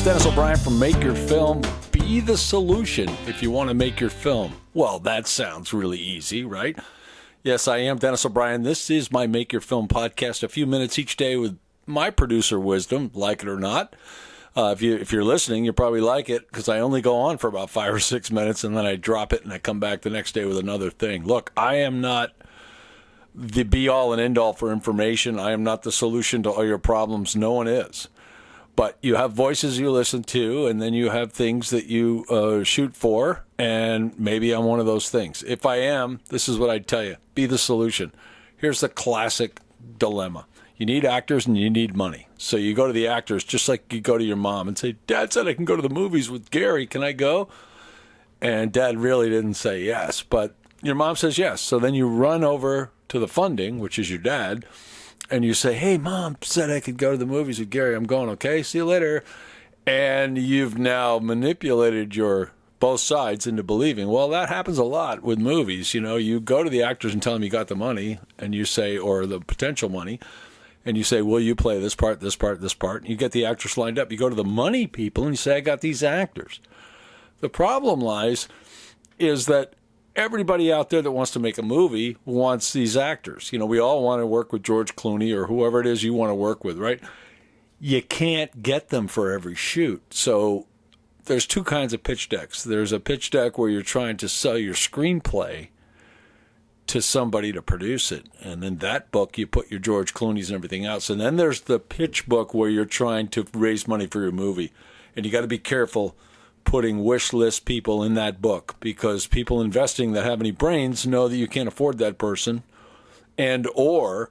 Denis O'Brien from Make Your Film. Be the solution if you want to make your film. Well, that sounds really easy, right? Yes, I am Denis O'Brien. This is my Make Your Film podcast. A few minutes each day with my producer wisdom, like it or not. If you're listening, you probably like it because I only go on for about 5 or 6 minutes and then I drop it and I come back the next day with another thing. Look, I am not the be-all and end-all for information. I am not the solution to all your problems. No one is. But you have voices you listen to, and then you have things that you shoot for, and maybe I'm one of those things. If I am, this is what I'd tell you. Be the solution. Here's the classic dilemma. You need actors and you need money. So you go to the actors just like you go to your mom and say, Dad said I can go to the movies with Gary. Can I go? And Dad really didn't say yes, but your mom says yes. So then you run over to the funding, which is your dad, and you say, hey, Mom said I could go to the movies with Gary. I'm going, okay, see you later. And you've now manipulated your both sides into believing. Well, that happens a lot with movies. You know, you go to the actors and tell them you got the money, and you say, or the potential money, and you say, will you play this part, this part, this part? And you get the actors lined up. You go to the money people and you say, I got these actors. The problem is that everybody out there that wants to make a movie wants these actors. You know, we all want to work with George Clooney or whoever it is you want to work with, right? You can't get them for every shoot. So there's two kinds of pitch decks. There's a pitch deck where you're trying to sell your screenplay to somebody to produce it. And in that book, you put your George Clooney's and everything else. And then there's the pitch book where you're trying to raise money for your movie. And you got to be careful putting wish list people in that book because people investing that have any brains know that you can't afford that person, and or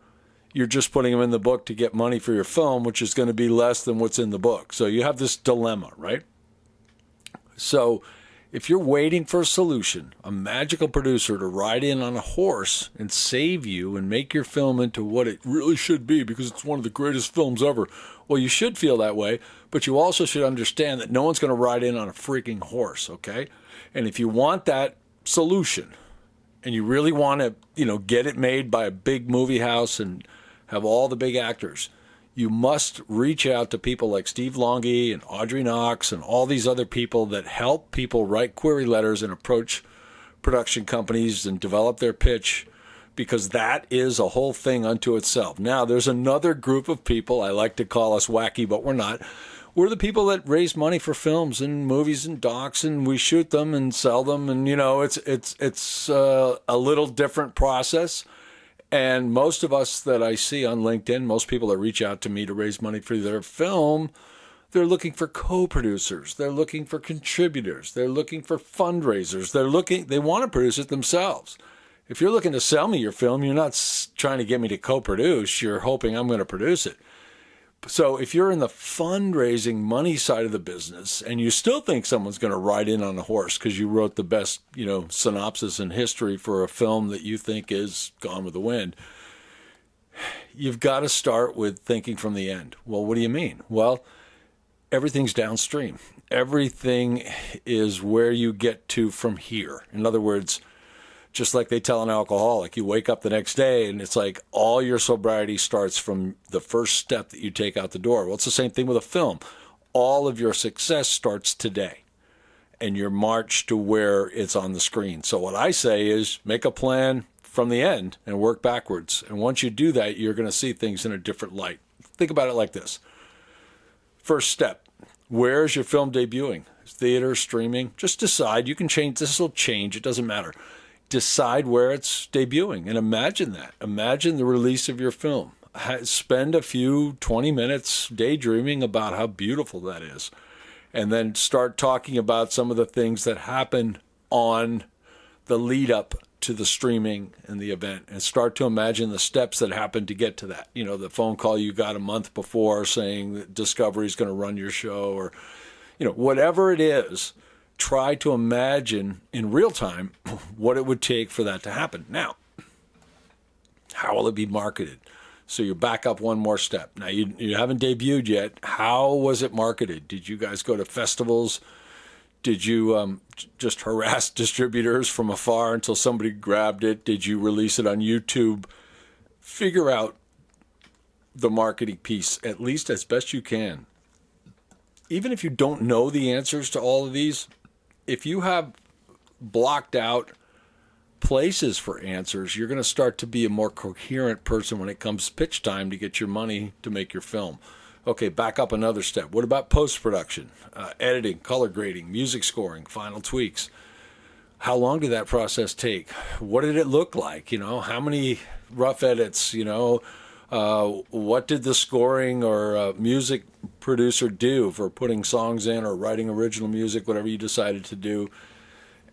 you're just putting them in the book to get money for your film, which is going to be less than what's in the book. So you have this dilemma, right? So if you're waiting for a solution, a magical producer to ride in on a horse and save you and make your film into what it really should be because it's one of the greatest films ever, well, you should feel that way, but you also should understand that no one's going to ride in on a freaking horse, okay? And if you want that solution and you really want to, get it made by a big movie house and have all the big actors, you must reach out to people like Steve Longy and Audrey Knox and all these other people that help people write query letters and approach production companies and develop their pitch, because that is a whole thing unto itself. Now, there's another group of people, I like to call us wacky, but we're not. We're the people that raise money for films and movies and docs, and we shoot them and sell them, and, it's a little different process. And most of us that I see on LinkedIn, most people that reach out to me to raise money for their film, they're looking for co-producers. They're looking for contributors. They're looking for fundraisers. They want to produce it themselves. If you're looking to sell me your film, you're not trying to get me to co-produce. You're hoping I'm going to produce it. So if you're in the fundraising money side of the business and you still think someone's going to ride in on a horse because you wrote the best, synopsis in history for a film that you think is Gone with the Wind, you've got to start with thinking from the end. Well, what do you mean? Well, everything's downstream. Everything is where you get to from here. In other words, just like they tell an alcoholic, you wake up the next day and it's like all your sobriety starts from the first step that you take out the door. Well, it's the same thing with a film. All of your success starts today and your march to where it's on the screen. So what I say is make a plan from the end and work backwards. And once you do that, you're going to see things in a different light. Think about it like this. First step, where is your film debuting? Theater, streaming? Just decide. You can change. This will change. It doesn't matter. Decide where it's debuting and imagine that. Imagine the release of your film. Spend a few 20 minutes daydreaming about how beautiful that is. And then start talking about some of the things that happen on the lead up to the streaming and the event, and start to imagine the steps that happen to get to that. The phone call you got a month before saying that Discovery is going to run your show, or, whatever it is. Try to imagine in real time what it would take for that to happen. Now, how will it be marketed? So you back up one more step. Now, you haven't debuted yet. How was it marketed? Did you guys go to festivals? Did you just harass distributors from afar until somebody grabbed it? Did you release it on YouTube? Figure out the marketing piece, at least as best you can. even if you don't know the answers to all of these, if you have blocked out places for answers, you're going to start to be a more coherent person when it comes pitch time to get your money to make your film. Okay, back up another step. What about post-production, editing, color grading, music scoring, final tweaks? How long did that process take? What did it look like? How many rough edits? What did the scoring or music producer do for putting songs in or writing original music, whatever you decided to do?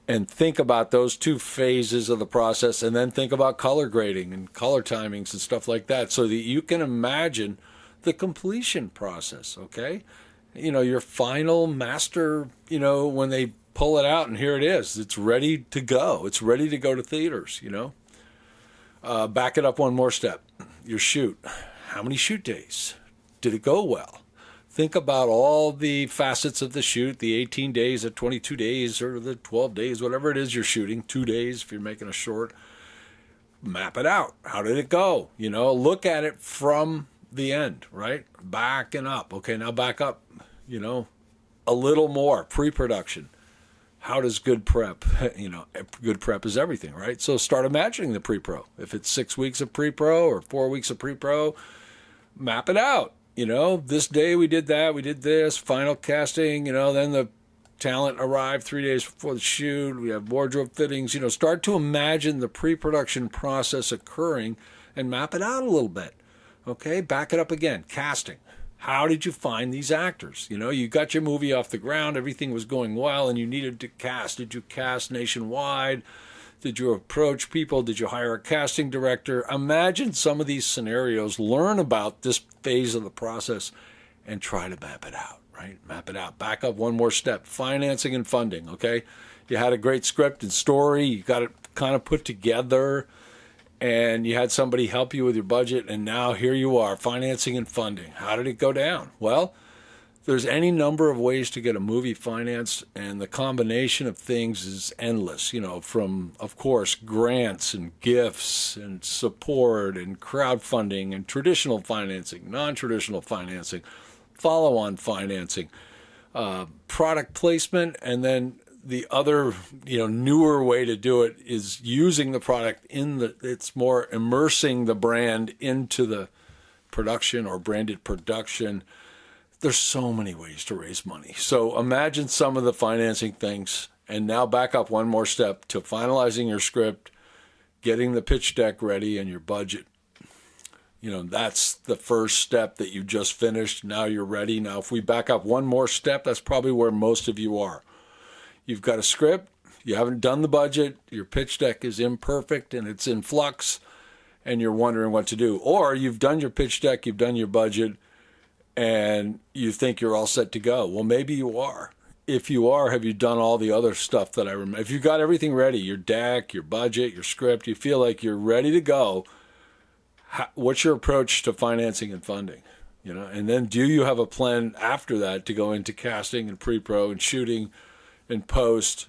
And think about those two phases of the process, and then think about color grading and color timings and stuff like that, so that you can imagine the completion process, okay? Your final master, when they pull it out and here it is, it's ready to go. It's ready to go to theaters, Back it up one more step. Your shoot. How many shoot days? Did it go well? Think about all the facets of the shoot, the 18 days, the 22 days, or the 12 days, whatever it is you're shooting, 2 days if you're making a short. Map it out. How did it go? Look at it from the end, right? Backing up. Okay, now back up, a little more. Pre-production. How does good prep, good prep is everything, right? So start imagining the pre-pro. If it's 6 weeks of pre-pro or 4 weeks of pre-pro, map it out. This day we did that, we did this, final casting, then the talent arrived 3 days before the shoot, we have wardrobe fittings, start to imagine the pre-production process occurring and map it out a little bit. Okay, back it up again, casting. How did you find these actors? You got your movie off the ground, everything was going well, and you needed to cast. Did you cast nationwide? Did you approach people? Did you hire a casting director? Imagine some of these scenarios, learn about this phase of the process, and try to map it out, right? Map it out. Back up one more step, financing and funding, okay? You had a great script and story, you got it kind of put together, and you had somebody help you with your budget, and now here you are, financing and funding. How did it go down? Well, there's any number of ways to get a movie financed, and the combination of things is endless, from, of course, grants and gifts and support and crowdfunding and traditional financing, non-traditional financing, follow-on financing, product placement, and then the other, newer way to do it is using the product it's more immersing the brand into the production or branded production. There's so many ways to raise money. So imagine some of the financing things, and now back up one more step to finalizing your script, getting the pitch deck ready and your budget. That's the first step that you just finished. Now you're ready. Now, if we back up one more step, that's probably where most of you are. You've got a script, you haven't done the budget, your pitch deck is imperfect and it's in flux, and you're wondering what to do. Or you've done your pitch deck, you've done your budget, and you think you're all set to go. Well, maybe you are. If you are, have you done all the other stuff that I remember? If you got everything ready, your deck, your budget, your script, you feel like you're ready to go, what's your approach to financing and funding? And then do you have a plan after that to go into casting and pre-pro and shooting and post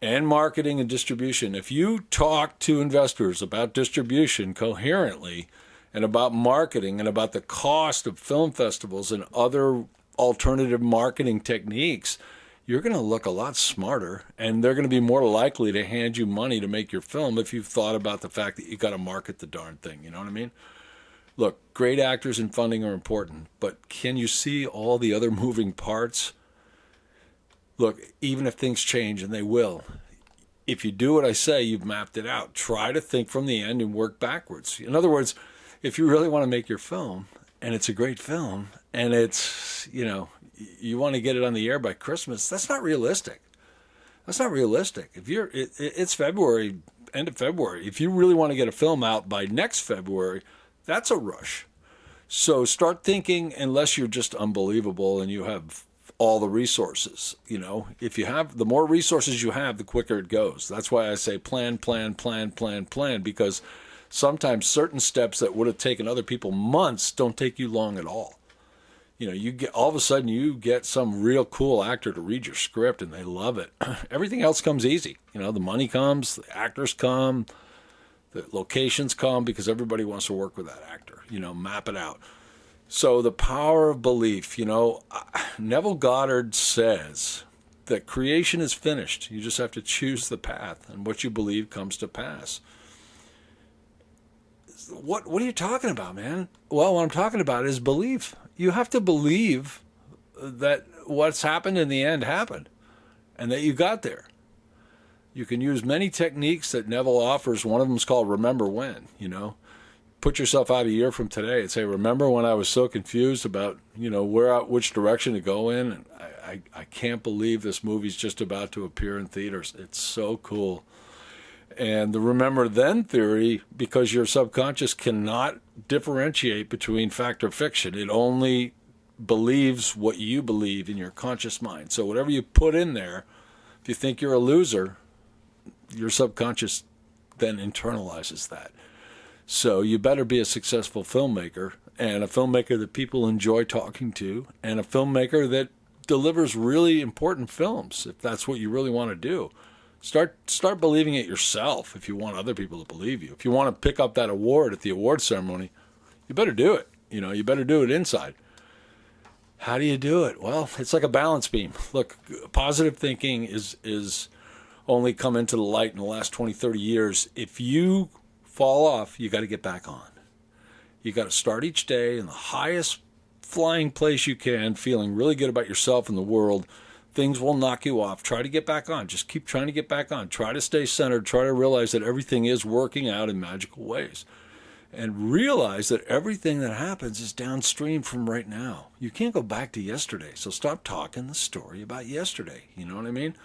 and marketing and distribution? If you talk to investors about distribution coherently and about marketing and about the cost of film festivals and other alternative marketing techniques, you're going to look a lot smarter, and they're going to be more likely to hand you money to make your film if you've thought about the fact that you got to market the darn thing. You know what I mean? Look, great actors and funding are important, but can you see all the other moving parts? Look, even if things change, and they will, if you do what I say, you've mapped it out. Try to think from the end and work backwards. In other words, if you really want to make your film, and it's a great film, and it's, you want to get it on the air by Christmas, that's not realistic. That's not realistic. If it's February, end of February. If you really want to get a film out by next February, that's a rush. So start thinking, unless you're just unbelievable and you have all the resources. If you have, the more resources you have, the quicker it goes. That's why I say plan, because sometimes certain steps that would have taken other people months don't take you long at all. You get, all of a sudden you get some real cool actor to read your script and they love it. Everything else comes easy. The money comes, the actors come, the locations come, because everybody wants to work with that actor. Map it out. So the power of belief, Neville Goddard says that creation is finished. You just have to choose the path, and what you believe comes to pass. What are you talking about, man? Well, what I'm talking about is belief. You have to believe that what's happened in the end happened, and that you got there. You can use many techniques that Neville offers. One of them is called remember when, Put yourself out a year from today and say, remember when I was so confused about, which direction to go in? And I can't believe this movie's just about to appear in theaters. It's so cool. And the remember then theory, because your subconscious cannot differentiate between fact or fiction. It only believes what you believe in your conscious mind. So whatever you put in there, if you think you're a loser, your subconscious then internalizes that. So you better be a successful filmmaker, and a filmmaker that people enjoy talking to, and a filmmaker that delivers really important films, if that's what you really want to do. Start believing it yourself if you want other people to believe you. If you want to pick up that award at the award ceremony, you better do it. You better do it inside. How do you do it? Well, it's like a balance beam. Look, positive thinking is only come into the light in the last 20, 30 years. If you fall off, you got to get back on. You got to start each day in the highest flying place you can, feeling really good about yourself and the world. Things will knock you off. Try to get back on. Just keep trying to get back on. Try to stay centered. Try to realize that everything is working out in magical ways. And realize that everything that happens is downstream from right now. You can't go back to yesterday. So stop talking the story about yesterday. You know what I mean?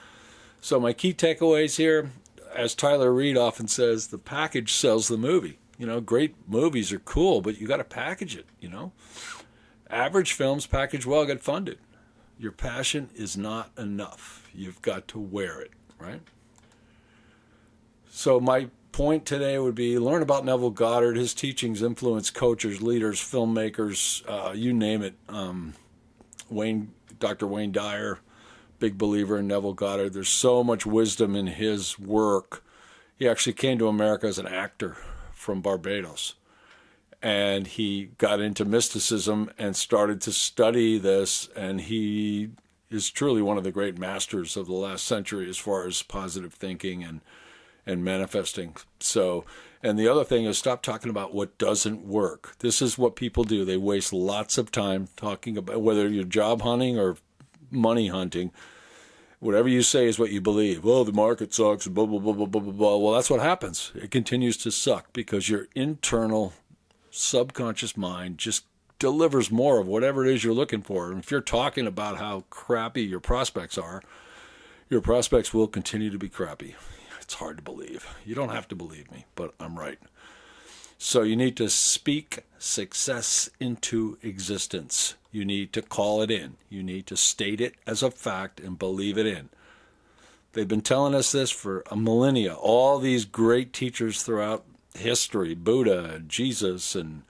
So my key takeaways here, as Tyler Reed often says, the package sells the movie. Great movies are cool, but you got to package it, Average films packaged well get funded. Your passion is not enough. You've got to wear it, right? So my point today would be learn about Neville Goddard. His teachings influence coaches, leaders, filmmakers, you name it. Dr. Wayne Dyer, big believer in Neville Goddard. There's so much wisdom in his work. He actually came to America as an actor from Barbados. And he got into mysticism and started to study this, and he is truly one of the great masters of the last century as far as positive thinking and manifesting. So, and the other thing is stop talking about what doesn't work. This is what people do. They waste lots of time talking about whether you're job hunting or money hunting. Whatever you say is what you believe. Oh, the market sucks, blah, blah, blah, blah, blah, blah, blah. Well, that's what happens. It continues to suck because your internal subconscious mind just delivers more of whatever it is you're looking for. And if you're talking about how crappy your prospects are, your prospects will continue to be crappy. It's hard to believe. You don't have to believe me, but I'm right. So you need to speak success into existence. You need to call it in. You need to state it as a fact and believe it in. They've been telling us this for a millennia. All these great teachers throughout history, Buddha, Jesus, and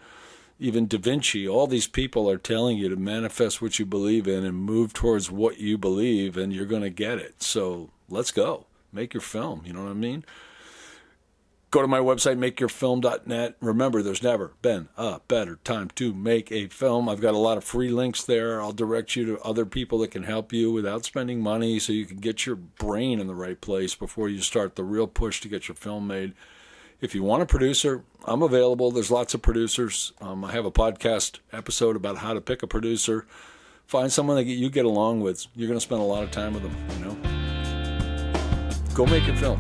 even Da Vinci, all these people are telling you to manifest what you believe in and move towards what you believe, and you're going to get it. So let's go. Make your film. You know what I mean? Go to my website, makeyourfilm.net. Remember, there's never been a better time to make a film. I've got a lot of free links there. I'll direct you to other people that can help you without spending money so you can get your brain in the right place before you start the real push to get your film made. If you want a producer, I'm available. There's lots of producers. I have a podcast episode about how to pick a producer. Find someone that you get along with. You're going to spend a lot of time with them, Go make your film.